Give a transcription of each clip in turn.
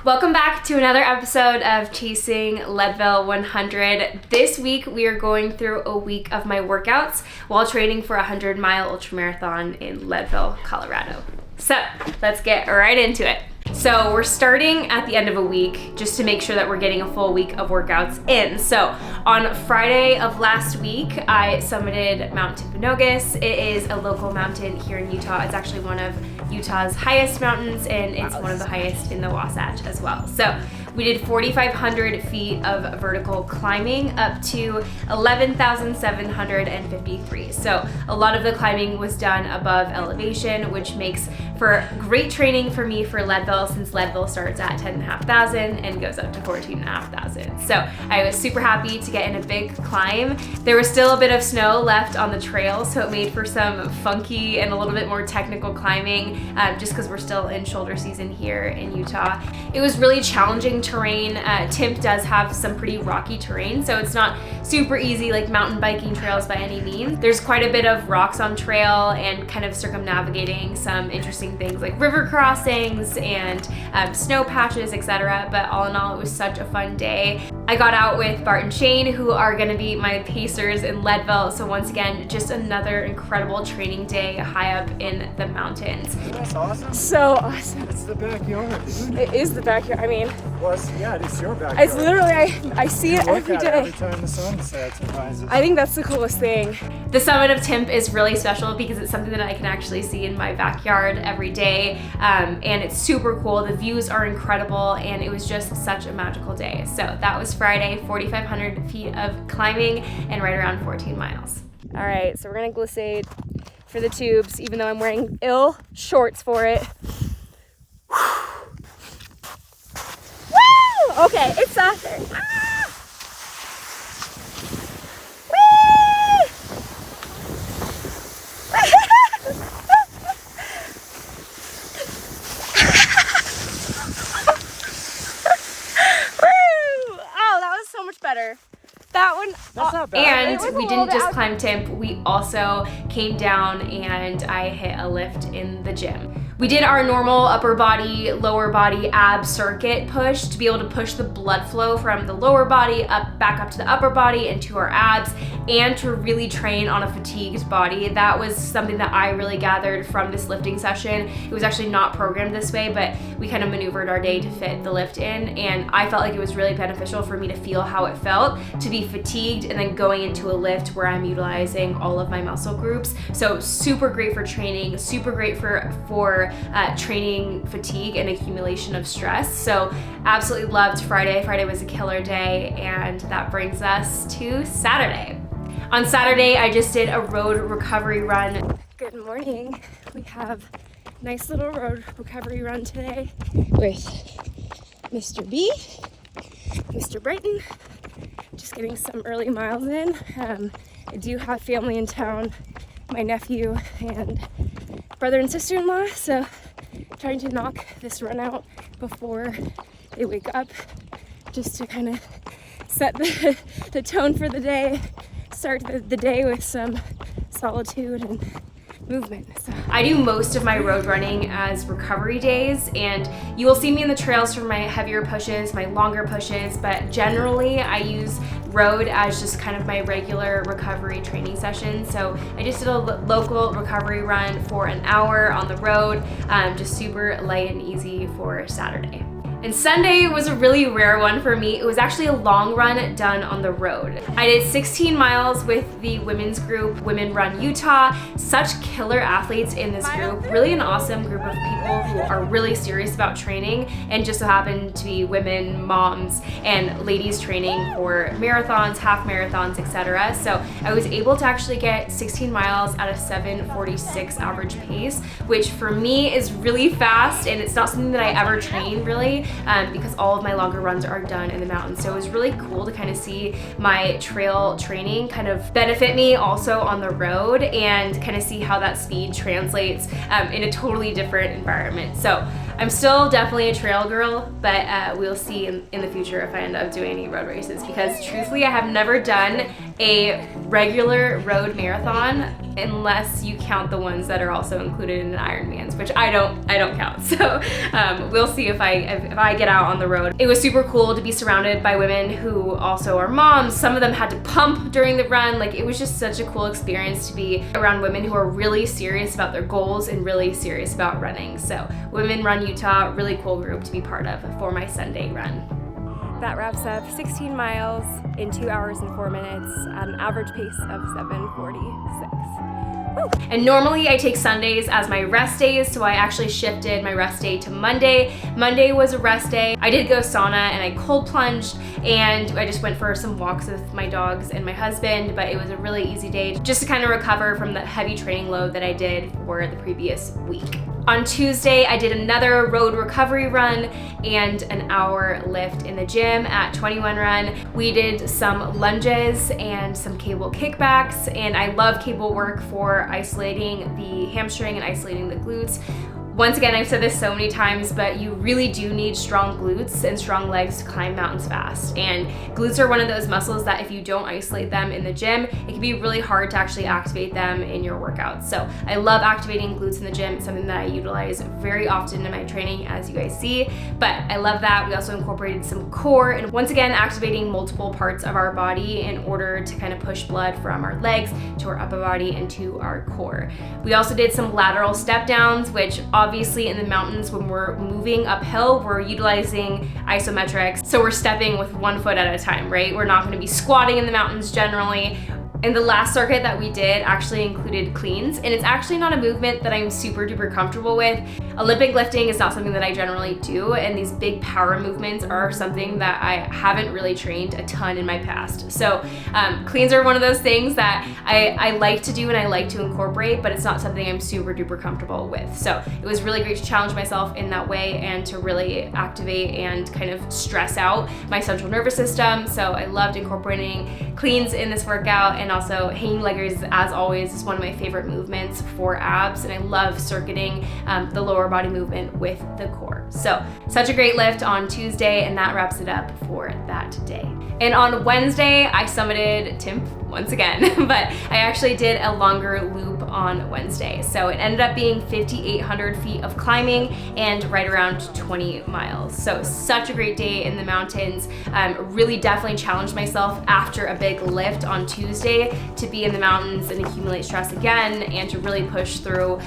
Welcome back to another episode of Chasing Leadville 100. This week we are going through a week of my workouts while training for a 100-mile ultramarathon in Leadville, Colorado. So let's get right into it. So we're starting at the end of a week just to make sure that we're getting a full week of workouts in. So on Friday of last week, I summited Mount Timpanogos. It is a local mountain here in Utah. It's actually one of Utah's highest mountains, and it's one of the highest in the Wasatch as well. So we did 4,500 feet of vertical climbing up to 11,753. So a lot of the climbing was done above elevation, which makes for great training for me for Leadville, since Leadville starts at 10,500 and goes up to 14,500. So I was super happy to get in a big climb. There was still a bit of snow left on the trail, so it made for some funky and a little bit more technical climbing, just because we're still in shoulder season here in Utah. It was really challenging terrain. Timp does have some pretty rocky terrain, so it's not super easy like mountain biking trails by any means. There's quite a bit of rocks on trail and kind of circumnavigating some interesting things like river crossings and snow patches, etc. But all in all, it was such a fun day. I got out with Bart and Shane, who are going to be my pacers in Leadville. So once again, just another incredible training day high up in the mountains. That's awesome. So awesome. It's the backyard, isn't it? It is the backyard. I mean, Well, yeah, it's your backyard. it's literally, I see it every Look at it every day. time the sun sets and rises. I think that's the coolest thing. The summit of Timp is really special because it's something that I can actually see in my backyard every day, and it's super cool. The views are incredible, and it was just such a magical day. So that was Friday, 4,500 feet of climbing and right around 14 miles. All right, so we're gonna glissade for the tubes, even though I'm wearing ill shorts for it. Woo! Okay, it's softer. Ah! Better. That one. That's not bad. And we didn't just climb Timp, we also came down and I hit a lift in the gym. We did our normal upper body, lower body ab circuit push to be able to push the blood flow from the lower body back up to the upper body and to our abs, and to really train on a fatigued body. That was something that I really gathered from this lifting session. It was actually not programmed this way, but we kind of maneuvered our day to fit the lift in, and I felt like it was really beneficial for me to feel how it felt to be fatigued and then going into a lift where I'm utilizing all of my muscle groups. So super great for training, super great for training fatigue and accumulation of stress. So absolutely loved Friday. Friday was a killer day, and that brings us to Saturday. On Saturday, I just did a road recovery run. Good morning. We have a nice little road recovery run today with Mr. B, Mr. Brighton. Just getting some early miles in. I do have family in town, my nephew and brother and sister-in-law, so trying to knock this run out before they wake up, just to kind of set the tone for the day, start the day with some solitude and movement. So I do most of my road running as recovery days, and you will see me in the trails for my heavier pushes, my longer pushes, but generally I use road as just kind of my regular recovery training session. So I just did a local recovery run for an hour on the road, just super light and easy for Saturday. And Sunday was a really rare one for me. It was actually a long run done on the road. I did 16 miles with the women's group, Women Run Utah. Such killer athletes in this group. Really an awesome group of people who are really serious about training, and just so happen to be women, moms, and ladies training for marathons, half marathons, etc. So I was able to actually get 16 miles at a 7:46 average pace, which for me is really fast, and it's not something that I ever train really. Because all of my longer runs are done in the mountains. So it was really cool to kind of see my trail training kind of benefit me also on the road, and kind of see how that speed translates in a totally different environment. So I'm still definitely a trail girl, but we'll see in the future if I end up doing any road races, because truthfully I have never done a regular road marathon unless you count the ones that are also included in an Ironman's, which I don't count. So we'll see if I get out on the road. It was super cool to be surrounded by women who also are moms. Some of them had to pump during the run. Like, it was just such a cool experience to be around women who are really serious about their goals and really serious about running. So Women Run Utah, really cool group to be part of for my Sunday run. That wraps up 16 miles in 2 hours and 4 minutes at an average pace of 7:46. Woo. And normally I take Sundays as my rest days, so I actually shifted my rest day to Monday. Monday was a rest day. I did go sauna and I cold plunged, and I just went for some walks with my dogs and my husband, but it was a really easy day just to kind of recover from the heavy training load that I did for the previous week. On Tuesday, I did another road recovery run and an hour lift in the gym at 21 Run. We did some lunges and some cable kickbacks, and I love cable work for isolating the hamstring and isolating the glutes. Once again, I've said this so many times, but you really do need strong glutes and strong legs to climb mountains fast. And glutes are one of those muscles that if you don't isolate them in the gym, it can be really hard to actually activate them in your workouts. So I love activating glutes in the gym. It's something that I utilize very often in my training, as you guys see. But I love that. We also incorporated some core, and once again, activating multiple parts of our body in order to kind of push blood from our legs to our upper body and to our core. We also did some lateral step downs, which obviously in the mountains, when we're moving uphill, we're utilizing isometrics. So we're stepping with 1 foot at a time, right? We're not gonna be squatting in the mountains generally. And the last circuit that we did actually included cleans, and it's actually not a movement that I'm super duper comfortable with. Olympic lifting is not something that I generally do, and these big power movements are something that I haven't really trained a ton in my past. So cleans are one of those things that I like to do and I like to incorporate, but it's not something I'm super duper comfortable with. So it was really great to challenge myself in that way and to really activate and kind of stress out my central nervous system. So I loved incorporating cleans in this workout, and also hanging leggers, as always, is one of my favorite movements for abs, and I love circuiting the lower body movement with the core. So such a great lift on Tuesday, and that wraps it up for that day. And on Wednesday, I summited Timp once again, but I actually did a longer loop on Wednesday. So it ended up being 5,800 feet of climbing and right around 20 miles. So such a great day in the mountains. Really definitely challenged myself after a big lift on Tuesday to be in the mountains and accumulate stress again, and to really push through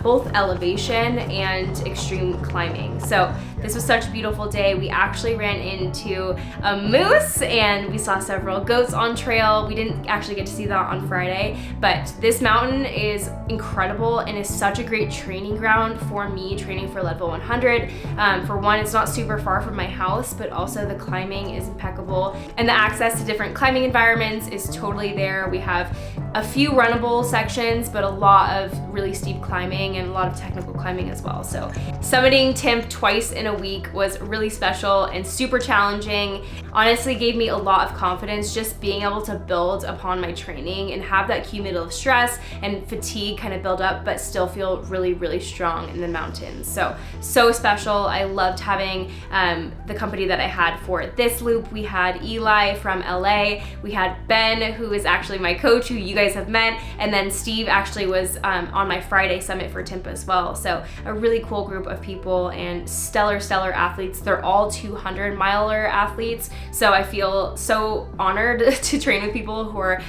both elevation and extreme climbing. So this was such a beautiful day. We actually ran into a moose and we saw several goats on trail. We didn't actually get to see that on Friday, but this mountain is incredible and is such a great training ground for me training for Leadville 100. For one, it's not super far from my house, but also the climbing is impeccable, and the access to different climbing environments is totally there. We have a few runnable sections, but a lot of really steep climbing and a lot of technical climbing as well. So summiting Timp twice in a week was really special and super challenging. Honestly, gave me a lot of confidence just being able to build upon my training and have that cumulative stress and fatigue kind of build up, but still feel really, really strong in the mountains. So special. I loved having the company that I had for this loop. We had Eli from LA. We had Ben, who is actually my coach, who you guys have met, and then Steve actually was on my Friday summit for Timp as well. So a really cool group of people and stellar athletes. They're all 200-miler athletes, so I feel so honored to train with people who are,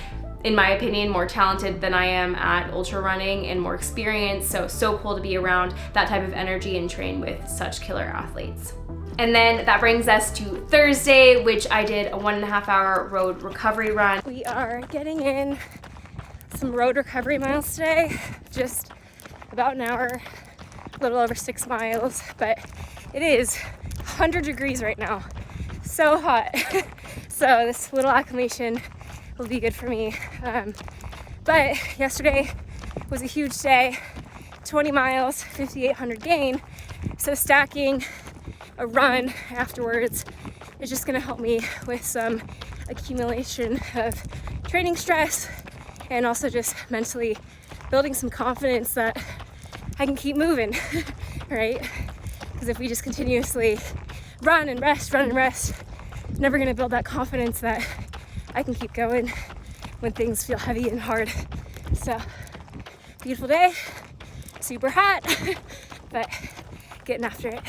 in my opinion, more talented than I am at ultra running and more experienced. So cool to be around that type of energy and train with such killer athletes. And then that brings us to Thursday, which I did a 1.5 hour road recovery run. We are getting in some road recovery miles today, just about an hour, a little over 6 miles, but it is 100 degrees right now, so hot. So this little acclimation will be good for me. But yesterday was a huge day, 20 miles, 5,800 gain. So stacking a run afterwards is just gonna help me with some accumulation of training stress, and also just mentally building some confidence that I can keep moving, right? Because if we just continuously run and rest, it's never gonna build that confidence that I can keep going when things feel heavy and hard. So Beautiful day, super hot, but getting after it.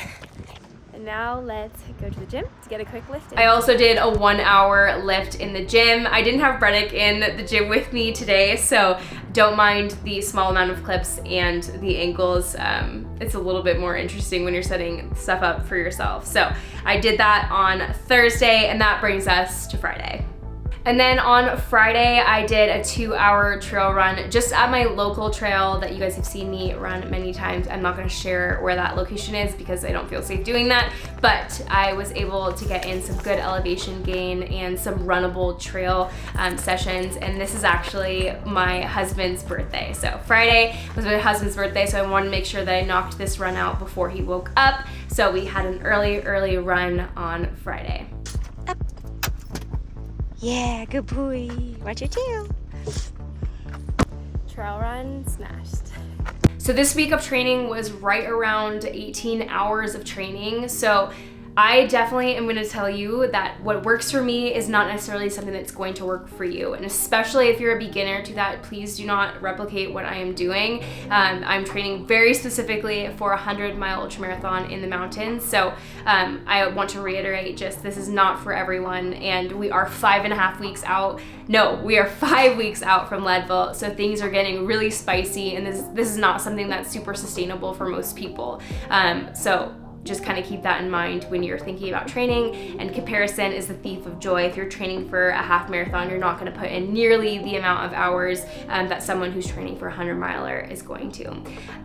And now let's go to the gym to get a quick lift in. I also did a 1 hour lift in the gym. I didn't have Brennik in the gym with me today, so don't mind the small amount of clips and the angles. It's a little bit more interesting when you're setting stuff up for yourself. So I did that on Thursday, and that brings us to Friday. And then on Friday, I did a 2 hour trail run just at my local trail that you guys have seen me run many times. I'm not gonna share where that location is because I don't feel safe doing that, but I was able to get in some good elevation gain and some runnable trail sessions. And this is actually my husband's birthday. So Friday was my husband's birthday, so I wanted to make sure that I knocked this run out before he woke up. So we had an early run on Friday. Yeah, good boy. Watch your tail. Trail run smashed. So this week of training was right around 18 hours of training. So I definitely am gonna tell you that what works for me is not necessarily something that's going to work for you. And especially if you're a beginner to that, please do not replicate what I am doing. I'm training very specifically for a 100-mile ultramarathon in the mountains. So I want to reiterate just this is not for everyone. And we are 5.5 weeks out. No, we are 5 weeks out from Leadville. So things are getting really spicy, and this is not something that's super sustainable for most people. So just kind of keep that in mind when you're thinking about training. And comparison is the thief of joy. If you're training for a half marathon, you're not going to put in nearly the amount of hours that someone who's training for a 100-miler is going to.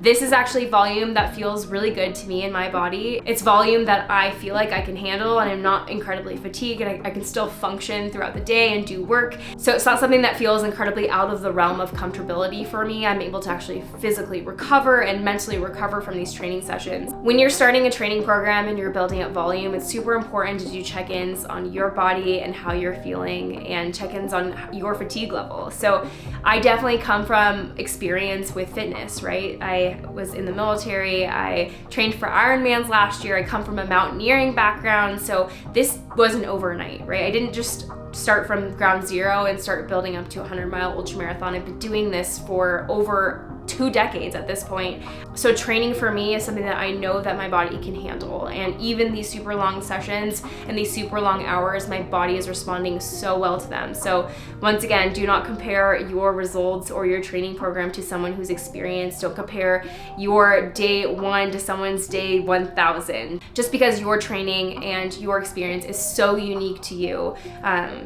This is actually volume that feels really good to me in my body. It's volume that I feel like I can handle, and I'm not incredibly fatigued, and I can still function throughout the day and do work. So it's not something that feels incredibly out of the realm of comfortability for me. I'm able to actually physically recover and mentally recover from these training sessions. When you're starting a training program and you're building up volume, it's super important to do check-ins on your body and how you're feeling, and check-ins on your fatigue level. So I definitely come from experience with fitness, right? I was in the military, I trained for Ironmans last year, I come from a mountaineering background, so this wasn't overnight, right? I didn't just start from ground zero and start building up to a 100-mile ultramarathon. I've been doing this for over 2 decades at this point. So training for me is something that I know that my body can handle. And even these super long sessions and these super long hours, my body is responding so well to them. So once again, do not compare your results or your training program to someone who's experienced. Don't compare your day 1 to someone's day 1,000. Just because your training and your experience is so unique to you.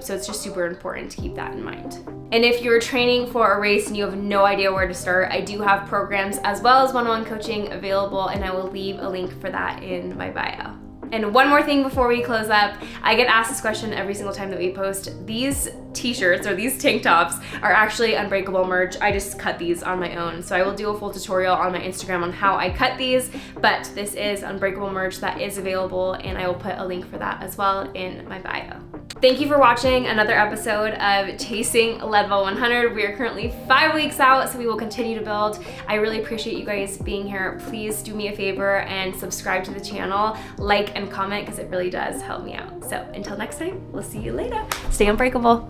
So it's just super important to keep that in mind. And if you're training for a race and you have no idea where to start, I do have programs as well as one-on-one coaching available, and I will leave a link for that in my bio. And one more thing before we close up, I get asked this question every single time that we post. These t-shirts or these tank tops are actually Unbreakable merch. I just cut these on my own. So I will do a full tutorial on my Instagram on how I cut these, but this is Unbreakable merch that is available, and I will put a link for that as well in my bio. Thank you for watching another episode of Chasing Leadville 100. We are currently 5 weeks out, so we will continue to build. I really appreciate you guys being here. Please do me a favor and subscribe to the channel, like and comment, because it really does help me out. So until next time, we'll see you later. Stay unbreakable.